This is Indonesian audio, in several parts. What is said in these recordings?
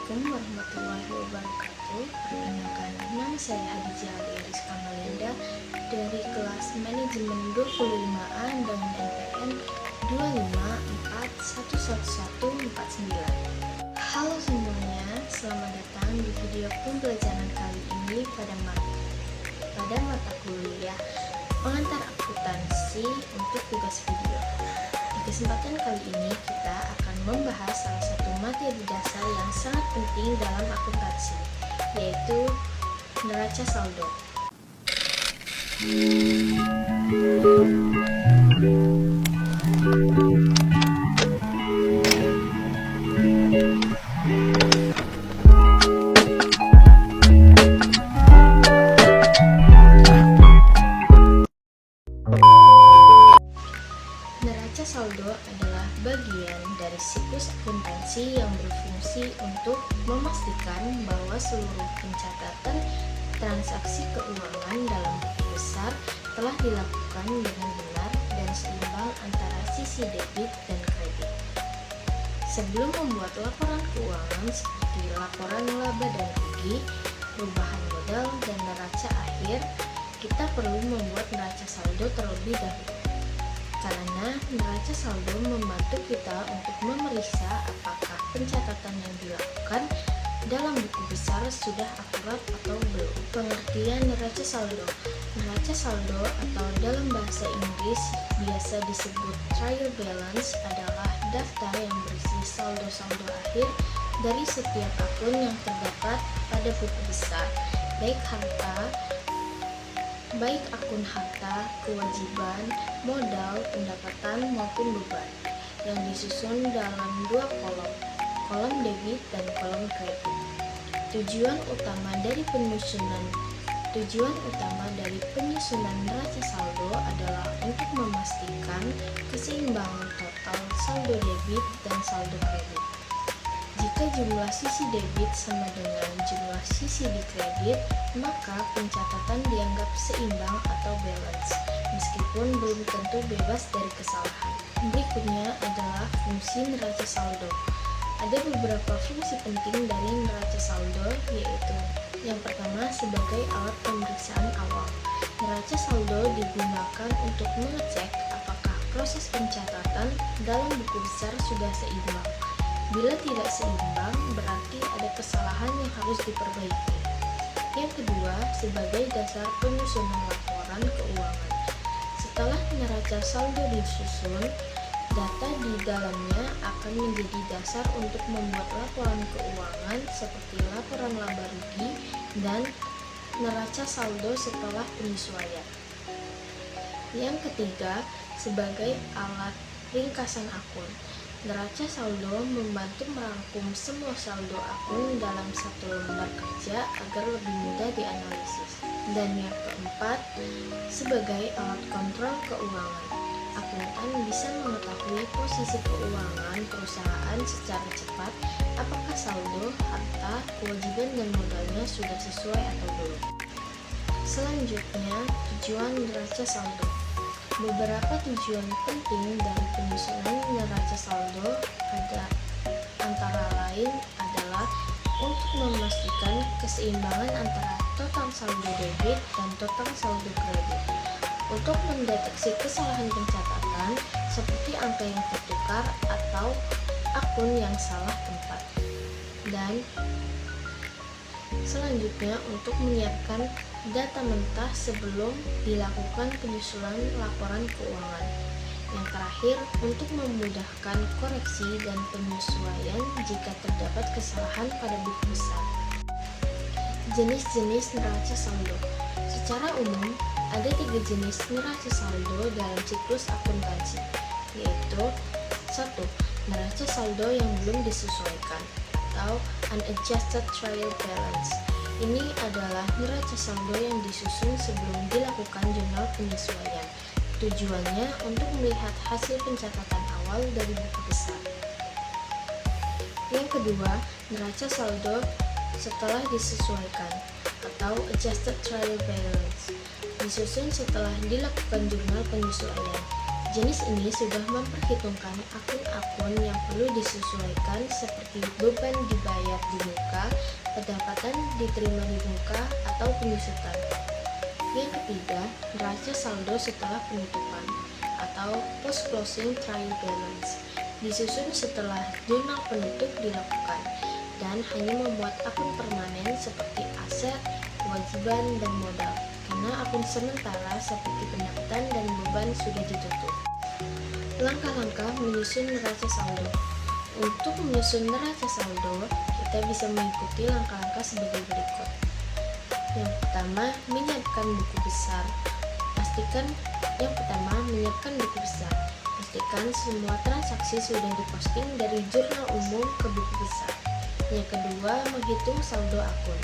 Assalamualaikum warahmatullahi wabarakatuh. Perkenalkan, nama saya Hadijah Rizka Malenda dari kelas manajemen 25A dengan NPM 254111149. Halo semuanya, selamat datang di video pembelajaran kali ini pada mata kuliah pengantar akuntansi untuk tugas video. Di kesempatan kali ini kita akan membahas salah satu materi dasar yang sangat penting dalam akuntansi, yaitu neraca saldo. Neraca saldo adalah bagian dari siklus akuntansi yang berfungsi untuk memastikan bahwa seluruh pencatatan transaksi keuangan dalam buku besar telah dilakukan dengan benar dan seimbang antara sisi debit dan kredit. Sebelum membuat laporan keuangan seperti laporan laba dan rugi, perubahan modal, dan neraca akhir, kita perlu membuat neraca saldo terlebih dahulu. Karena neraca saldo membantu kita untuk memeriksa apakah pencatatan yang dilakukan dalam buku besar sudah akurat atau belum. Pengertian neraca saldo. Neraca saldo atau dalam bahasa Inggris biasa disebut trial balance adalah daftar yang berisi saldo-saldo akhir dari setiap akun yang terdapat pada buku besar, baik akun harta, kewajiban, modal, pendapatan maupun beban, yang disusun dalam dua kolom debit dan kolom kredit. Tujuan utama dari penyusunan neraca saldo adalah untuk memastikan keseimbangan total saldo debit dan saldo kredit. Jika jumlah sisi debit sama dengan jumlah sisi di kredit, maka pencatatan dianggap seimbang atau balance, meskipun belum tentu bebas dari kesalahan. Berikutnya adalah fungsi neraca saldo. Ada beberapa fungsi penting dari neraca saldo, yaitu yang pertama sebagai alat pemeriksaan awal. Neraca saldo digunakan untuk mengecek apakah proses pencatatan dalam buku besar sudah seimbang. Bila tidak seimbang, berarti ada kesalahan yang harus diperbaiki. Yang kedua, sebagai dasar penyusunan laporan keuangan. Setelah neraca saldo disusun, data di dalamnya akan menjadi dasar untuk membuat laporan keuangan seperti laporan laba rugi dan neraca saldo setelah penyesuaian. Yang ketiga, sebagai alat ringkasan akun. Neraca saldo membantu merangkum semua saldo akun dalam satu lembar kerja agar lebih mudah dianalisis. Dan yang keempat, sebagai alat kontrol keuangan. Akuntan bisa mengetahui posisi keuangan perusahaan secara cepat, apakah saldo, harta, kewajiban, dan modalnya sudah sesuai atau belum. Selanjutnya, tujuan neraca saldo. Beberapa tujuan penting dari penyusunan neraca saldo antara lain adalah untuk memastikan keseimbangan antara total saldo debit dan total saldo kredit, untuk mendeteksi kesalahan pencatatan seperti angka yang tertukar atau akun yang salah tempat, dan selanjutnya untuk menyiapkan data mentah sebelum dilakukan penyusunan laporan keuangan. Yang terakhir, untuk memudahkan koreksi dan penyesuaian jika terdapat kesalahan pada buku besar. Jenis-jenis neraca saldo. Secara umum, ada 3 jenis neraca saldo dalam siklus akuntansi, yaitu 1. Neraca saldo yang belum disesuaikan atau unadjusted trial balance. Ini adalah neraca saldo yang disusun sebelum dilakukan jurnal penyesuaian. Tujuannya untuk melihat hasil pencatatan awal dari buku besar. Yang kedua, neraca saldo setelah disesuaikan atau adjusted trial balance. Disusun setelah dilakukan jurnal penyesuaian. Jenis ini sudah memperhitungkan akun-akun yang perlu disesuaikan seperti beban dibayar di muka, pendapatan diterima di muka, atau penyusutan. Yang ketiga, neraca saldo setelah penutupan atau post-closing trial balance, disusun setelah jurnal penutup dilakukan dan hanya memuat akun permanen seperti aset, kewajiban, dan modal, karena akun sementara seperti pendapatan dan beban sudah ditutup. Langkah-langkah menyusun neraca saldo. Untuk menyusun neraca saldo, kita bisa mengikuti langkah-langkah sebagai berikut. Yang pertama, menyiapkan buku besar. Pastikan Pastikan semua transaksi sudah diposting dari jurnal umum ke buku besar. Yang kedua, menghitung saldo akun.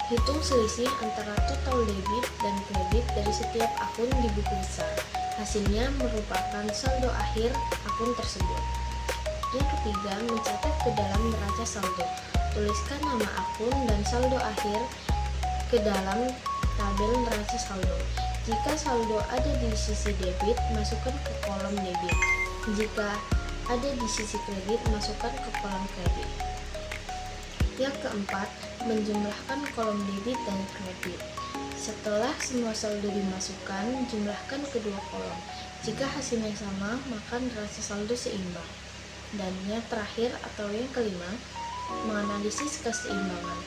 Hitung selisih antara total debit dan kredit dari setiap akun di buku besar. Hasilnya merupakan saldo akhir akun tersebut. Yang ketiga, mencatat ke dalam neraca saldo. Tuliskan nama akun dan saldo akhir ke dalam tabel neraca saldo. Jika saldo ada di sisi debit, masukkan ke kolom debit. Jika ada di sisi kredit, masukkan ke kolom kredit. Yang keempat, menjumlahkan kolom debit dan kredit. Setelah semua saldo dimasukkan, jumlahkan kedua kolom. Jika hasilnya sama, maka neraca saldo seimbang. Dan yang terakhir atau yang kelima, menganalisis keseimbangan.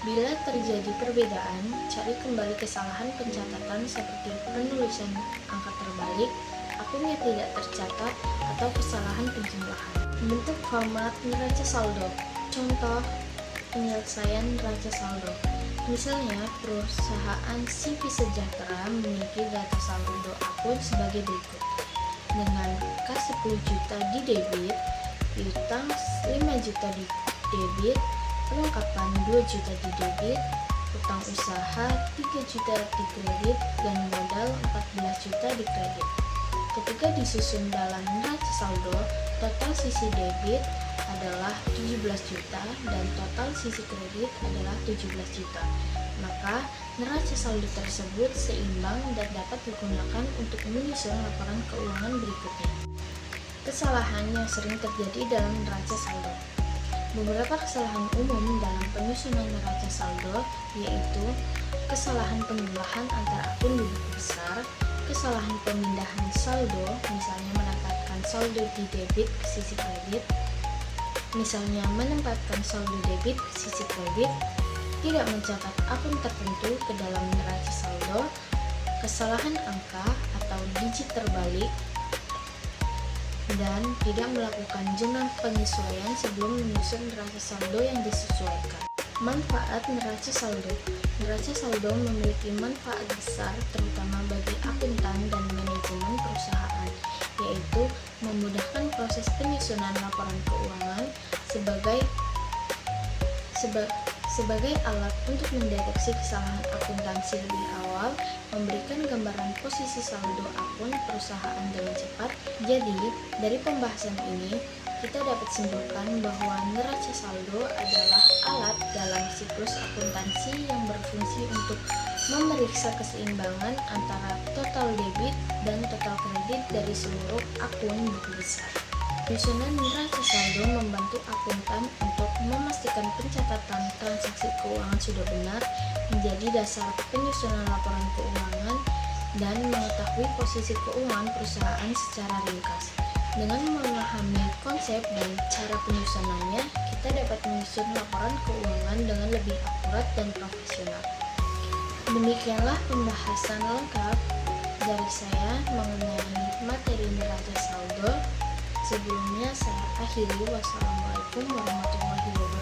Bila terjadi perbedaan, cari kembali kesalahan pencatatan seperti penulisan angka terbalik, akun yang tidak tercatat, atau kesalahan penjumlahan. Bentuk format neraca saldo. Contoh penyelesaian neraca saldo. Misalnya, perusahaan CV Sejahtera memiliki data saldo akun sebagai berikut. Dengan kas 10 juta di debit, piutang 5 juta di debit, perlengkapan 2 juta di debit, utang usaha 3 juta di kredit, dan modal 14 juta di kredit. Ketika disusun dalam neraca saldo, total sisi debit adalah 17 juta dan total sisi kredit adalah 17 juta. Maka neraca saldo tersebut seimbang dan dapat digunakan untuk menyusun laporan keuangan berikutnya. Kesalahan yang sering terjadi dalam neraca saldo. Beberapa kesalahan umum dalam penyusunan neraca saldo yaitu kesalahan penjumlahan antara akun di buku besar, kesalahan pemindahan saldo, misalnya menempatkan saldo di debit ke sisi kredit, tidak mencatat akun tertentu ke dalam neraca saldo, kesalahan angka atau digit terbalik, dan tidak melakukan jurnal penyesuaian sebelum menyusun neraca saldo yang disesuaikan. Manfaat neraca saldo. Neraca saldo memiliki manfaat besar terutama bagi akuntan dan manajemen perusahaan, yaitu memudahkan proses penyusunan laporan keuangan sebagai alat untuk mendeteksi kesalahan akuntansi lebih awal, memberikan gambaran posisi saldo akun perusahaan dengan cepat. Jadi, dari pembahasan ini, kita dapat simpulkan bahwa neraca saldo adalah alat dalam siklus akuntansi yang berfungsi untuk memeriksa keseimbangan antara total debit dan total kredit dari seluruh akun buku besar. Penyusunan neraca saldo membantu akuntan untuk memastikan pencatatan transaksi keuangan sudah benar, menjadi dasar penyusunan laporan keuangan, dan mengetahui posisi keuangan perusahaan secara ringkas. Dengan memahami konsep dan cara penyusunannya, kita dapat menyusun laporan keuangan dengan lebih akurat dan profesional. Demikianlah pembahasan lengkap dari saya mengenai materi neraca saldo. Sebelumnya saya akhiri. Wassalamualaikum warahmatullahi wabarakatuh.